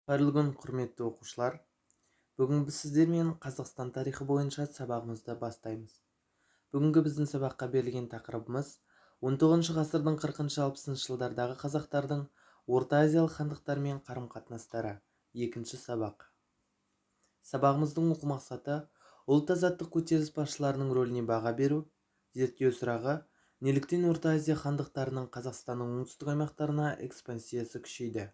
Қайырлы күн, құрметті оқушылар. Бүгін біз сіздермен Қазақстан тарихы бойынша сабағымызды бастаймыз. Бүгінгі біздің сабаққа берілген тақырыбымыз 19 ғасырдың 40-60 жылдардағы қазақтардың Орта Азиялық хандықтармен қарым-қатынастары. Екінші сабақ. Сабағымыздың оқу мақсаты ұлт-азаттық көтеріліс басшыларының рөліне баға беру. Зерттеу сұрағы: неліктен Орта Азия хандықтарының Қазақстанның оңтүстік аймақтарына экспансиясы күшейді?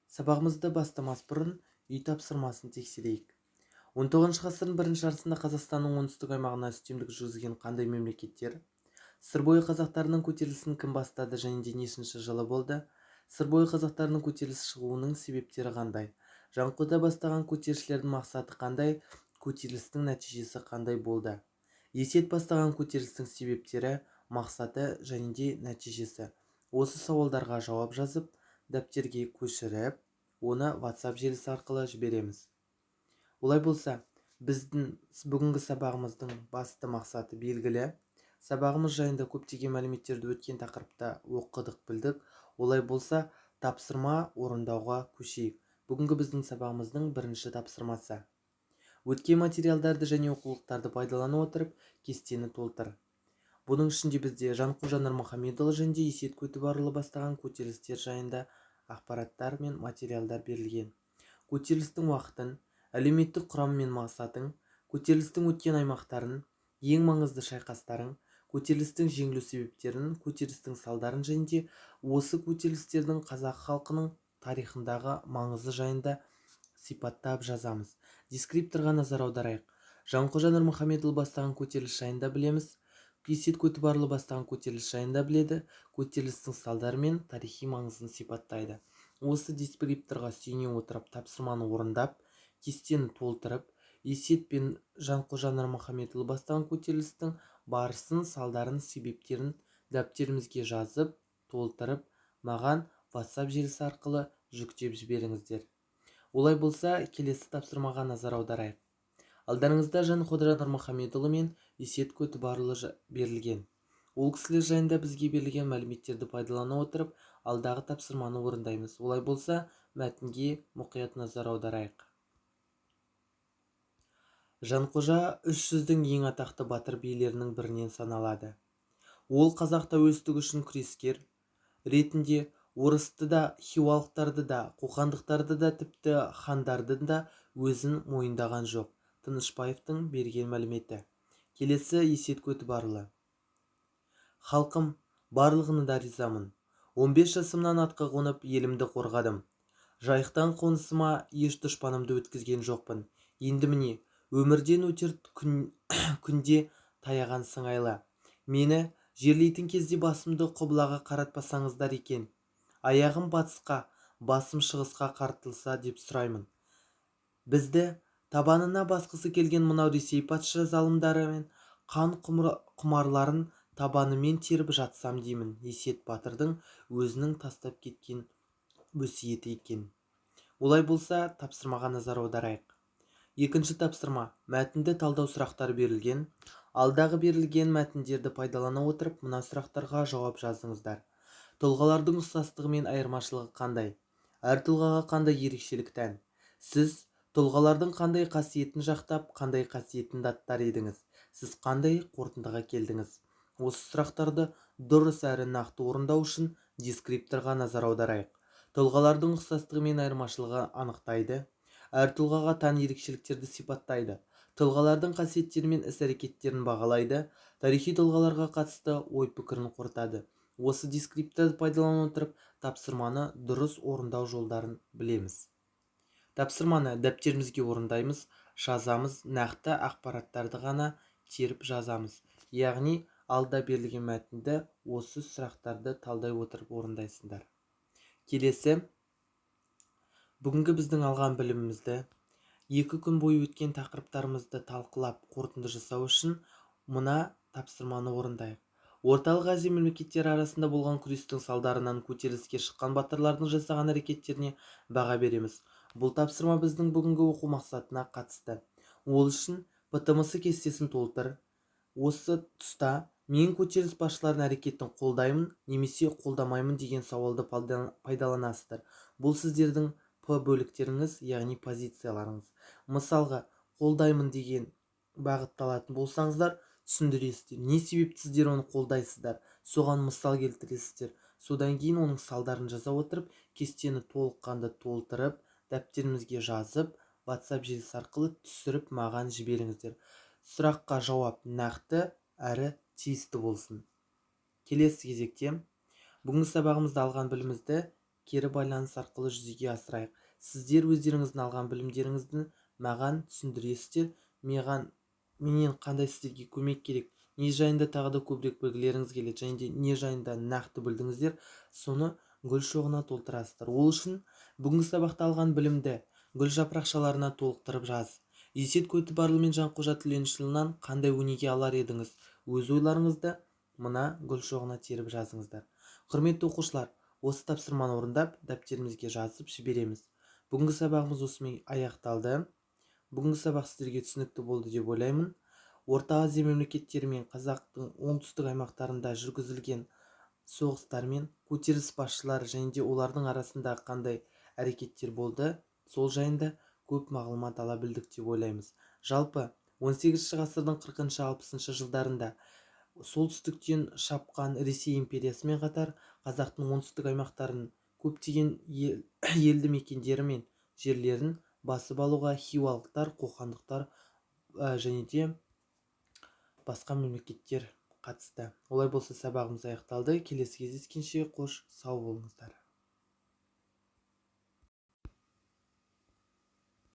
Сабағымызды бастамас бұрын үй тапсырмасын тексерейік. 19 ғасырдың бірінші жартысында Қазақстанның оңтүстік аймағына үстемдік жүргізген қандай мемлекеттер? Сыр бойы қазақтарының көтерілісін кім бастады және де нешінші жылы болды? Сыр бойы қазақтарының көтеріліс шығуының себептері қандай? Жанқожа бастаған көтерілісшілердің мақсаты қандай? Көтерілістің нәтижесі қандай болды? Есет бастаған көтерілістің себептері, мақсаты және де нәтижесі. Осы сауалдарға жауап жазып, дәптерге көшіріп, оны WhatsApp желісі арқылы жібереміз. Олай болса, біздің бүгінгі сабағымыздың басты мақсаты белгілі. Сабағымыз жайында көптеген мәліметтерді өткен тақырыпта оқыдық, білдік. Олай болса, тапсырма орындауға көшейік. Бүгінгі біздің сабағымыздың бірінші тапсырмасы: өткен материалдарды және оқулықтарды пайдалана отырып кестені толтыр. Бұның ішінде бізде Жанқожа Нұрмұхамедұлы және Есет Көтібарұлы бастаған көтерілістер жайында ақпараттар мен материалдар берілген. Көтерілістің уақытын, әлеуметтік құрамы мен мақсатын, көтерілістің өткен аймақтарын, ең маңызды шайқастарын, көтерілістің жеңілу себептерін, көтерілістің салдарын және де осы көтерілістердің қазақ халқының тарихындағы маңызы жайында сипаттап жазамыз. Дескрипторға назар аударайық. Жанқожа Нұрмұхамедұлы бастаған көтеріліс жайында білеміз. Есет Көтібарұлы бастаған көтеріліс жайында біледі. Көтерілістің салдары мен тарихи маңызын сипаттайды. Осы дескрипторға сүйене отырып тапсырманы орындап, кестені толтырып, Есет пен Жанқожа Нұрмұхамедұлы бастаған көтерілістің барысын, салдарын, себептерін дәптерімізге жазып, толтырып, маған WhatsApp желісі арқылы жүктеп жіберіңіздер. Олай болса, келесі тапсырмаға назар аударайық. Алдарыңызда Жанқожа Нұрмұхамедұлы мен Есет Көтібарұлы берілген. Ол кісілер жайында бізге берілген мәліметтерді пайдалана отырып, алдағы тапсырманы орындаймыз. Олай болса, мәтінге мұқият назар аударайық. Жанқожа 300-дің ең атақты батыр билерінің бірінен саналады. Ол қазақ тәуелсіздігі үшін күрескер ретінде орысты да, хиуалықтарды да, қоқандықтарды да, тіпті хандарды да өзін мойындаған жоқ. Тынышпаевтың берген мәліметі. Келесі Есет Көтібарұлы. Халқым, барлығына да ризамын. 15 жасымнан атқа қонып, елімді қорғадым. Жайықтан қонысыма еш дұшпанымды өткізген жоқпын. Енді міне, өмірден өтер күнде таяған сыңайлы. Мені жерлейтін кезде басымды құбылаға қаратпасаңыздар екен. Аяғым батысқа, басым шығысқа қартылса деп сұраймын. Бізді табанына басқысы келген мынау Ресей патша залымдары мен қан құмарларын табанымен теріп жатсам деймін. Есет батырдың өзінің тастап кеткен өсиеті екен. Олай болса, тапсырмаға назар аударайық. Екінші тапсырма: мәтінді талдау сұрақтары берілген. Алдағы берілген мәтіндерді пайдалана отырып, мына сұрақтарға жауап жазыңыздар. Тұлғалардың ұқсастығы мен айырмашылығы қандай? Әр тұлғаға қандай ерекшелік тән? Сіз тұлғалардың қандай қасиетін жақтап, қандай қасиетін даттар едіңіз? Сіз қандай қорытындыға келдіңіз? Осы сұрақтарды дұрыс әрі нақты орындау үшін дескрипторға назар аударайық. Тұлғалардың ұқсастығы мен айырмашылығы анықтайды. Әр тұлғаға тән ерекшеліктерді сипаттайды. Тұлғалардың қасиеттері мен іс-әрекеттерін бағалайды. Тарихи тұлғаларға қатысты ой-пікірін қорытады. Осы дескрипторды пайдалана отырып, тапсырманы дұрыс орындау жолдарын білеміз. Тапсырманы дәптерімізге орындаймыз, жазамыз, нақты ақпараттарды ғана теріп жазамыз. Яғни, алда берілген мәтінді осы сұрақтарды талдай отырып орындайсыңдар. Келесі, бүгінгі біздің алған білімімізді 2 күн бойы өткен тақырыптарымызды талқылап қорытынды жасау үшін мына тапсырманы орындайық. Орталық Азия мемлекеттері арасында болған күрестің салдарынан көтеріліске шыққан батырлардың жасаған әрекеттеріне баға береміз. Бұл тапсырма біздің бүгінгі оқу мақсатына қатысты. Ол үшін ПТМС кестесін толтыр. Осы тұста мен көтеріліс басшыларының әрекетін қолдаймын немесе қолдамаймын деген сауалды пайдаланасыздар. Бұл сіздердің бөліктеріңіз, яғни позицияларыңыз. Мысалға, қолдаймын деген бағытталатын болсаңыздар, түсіндіресіздер. Не себепті сіздер оны қолдайсыздар? Соған мысал келтіресіздер. Содан кейін оның салдарын жаза отырып, кестені толыққанды толтырып, дәптерімізге жазып, WhatsApp желісі арқылы түсіріп маған жіберіңіздер. Сұраққа жауап нақты әрі тиісті болсын. Келесі кезекте бүгінгі сабағымызда алған білімімізді кері байланыс арқылы жүзеге асырайық. Сіздер өздеріңіздің алған білімдеріңізді маған түсіндіресіздер. Менен қандай сіздерге көмек керек, не жайында тағы да көбірек білгілеріңіз келеді, және де не жайында нақты білдіңіздер, соны гүл шоғына толтырасыздар. Ол үшін бүгінгі сабақта алған білімді гүл жапырақшаларына толықтырып жаз. Есет Көтібарұлы мен Жанқожа Түленшұлынан қандай өнеге алар едіңіз? Өз ойларыңызды мына гүл шоғына теріп жазыңыздар. Құрметті оқушылар, осы тапсырманы орындап, дәптерімізге жазып жібереміз. Бүгінгі сабағымыз осымен аяқталды. Бүгінгі сабақ сіздерге түсінікті болды деп ойлаймын. Орта Азия мемлекеттері мен қазақтың оңтүстік аймақтарында жүргізілген соғыстар мен көтеріліс басшылары және де олардың арасында қандай әрекеттер болды, сол жайында көп мағлұмат ала білдік деп ойлаймыз. Жалпы 18 ғасырдың 40-60 жылдарында солтүстіктен шапқан Ресей империясымен қатар қазақтың оңтүстік аймақтарын көптеген елді мекендері мен жерлерін басып алуға хиуалықтар, қоқандықтар және де басқа мемлекеттер қатысты. Олай болса сабағымыз аяқталды. Келесі кездескенше қош сау болыңыздар.